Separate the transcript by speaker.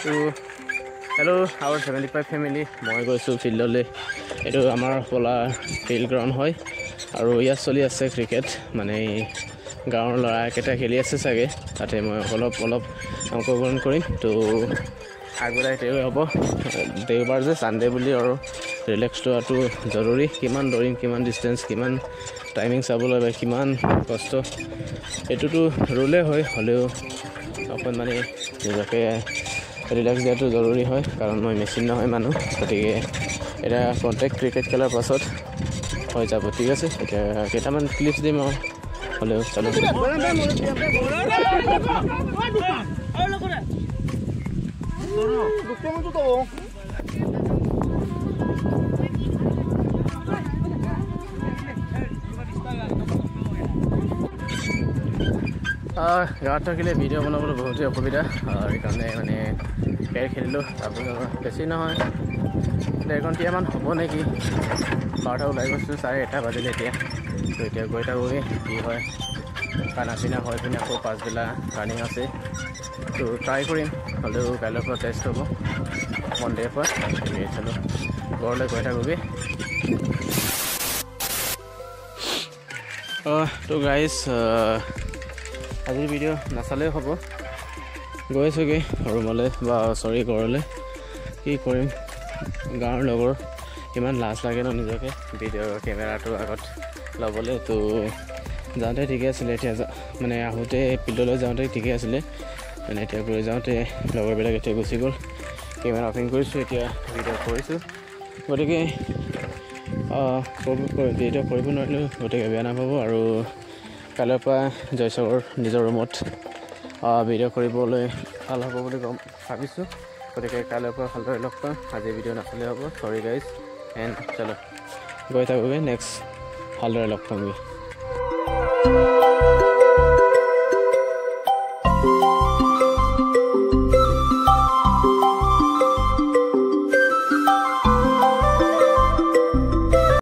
Speaker 1: তো hello' hour 75 family মই গৈছোঁ ফিল্ডলৈ এইটো আমাৰ পলা ফিল্ড গ্ৰাউণ্ড হয় আৰু ইয়াত চলি আছে ক্ৰিকেট মানে গাঁৱৰ ল'ৰাকেইটা খেলি আছে চাগে তাতে মই অলপ অংশগ্ৰহণ কৰিম তো আগবেলাই তেওঁ হ'ব দেওবাৰ যে ছানডে বুলি আৰু ৰিলেক্স লোৱাটো জৰুৰী কিমান দৌৰিম কিমান ডিষ্টেঞ্চ কিমান টাইমিং চাবলৈ বা কিমান কষ্ট এইটোতো ৰুলে হয় হ'লেও অকণ মানে নিজকে ৰিলেক্স দিয়াটো জৰুৰী হয় কাৰণ মই মেচিন নহয় মানুহ গতিকে এটা কণ্টেক্ট ক্ৰিকেট খেলাৰ পাছত হৈ যাব ঠিক আছে এতিয়া কেইটামান ক্লিপছ দিম আৰু হ'লেও চলো গাঁৱত থাকিলে ভিডিঅ' বনাবলৈ বহুতেই অসুবিধা সেইকাৰণে মানে খেল খেলিলোঁ তাৰপিছত বেছি নহয় 1 ঘণ্টামান হ'ব নেকি 12টা ওলাই গৈছোঁ 1:30 বাজিলে এতিয়া তো এতিয়া গৈ থাকোঁগৈ কি হয় খানা পিনা হৈ পিনে আকৌ পাছবেলা ৰানিং আছে তো ট্ৰাই কৰিম হ'লেও কাইলৈৰ পৰা টেষ্ট হ'ব মনডেৰ পৰা চলো ঘৰলৈ গৈ থাকোঁগৈ তো গাইজ আজিৰ ভিডিঅ' নাচালেও হ'ব গৈ আছোঁগৈ ৰুমলৈ বা ঘৰলৈ কি কৰিম গাঁৱৰ লগৰ ইমান লাজ লাগে ন নিজকে ভিডিঅ' কেমেৰাটো আগত ল'বলৈ তো যাওঁতে ঠিকে আছিলে এতিয়া মানে আহোঁতে ফিল্ডলৈ যাওঁতে ঠিকে আছিলে মানে এতিয়া গৈ যাওঁতে লগৰবিলাক এতিয়া গুচি গ'ল কেমেৰা অফিং কৰিছোঁ এতিয়া ভিডিঅ' কৰিছোঁ গতিকে ভিডিঅ' কৰিব নোৱাৰিলোঁ গতিকে বেয়া নাপাব আৰু কাইলৈৰ পৰা জয়সাগৰ নিজৰ ৰুমত ভিডিঅ' কৰিবলৈ ভাল হ'ব বুলি ভাবিছোঁ গতিকে কাইলৈৰ পৰা ভালদৰে লগ পাম আজি ভিডিঅ' নাচালে হ'ব চৰি গাইজ এণ্ড চলো গৈ থাকোঁগৈ নেক্সট ভালদৰে লগ পামগৈ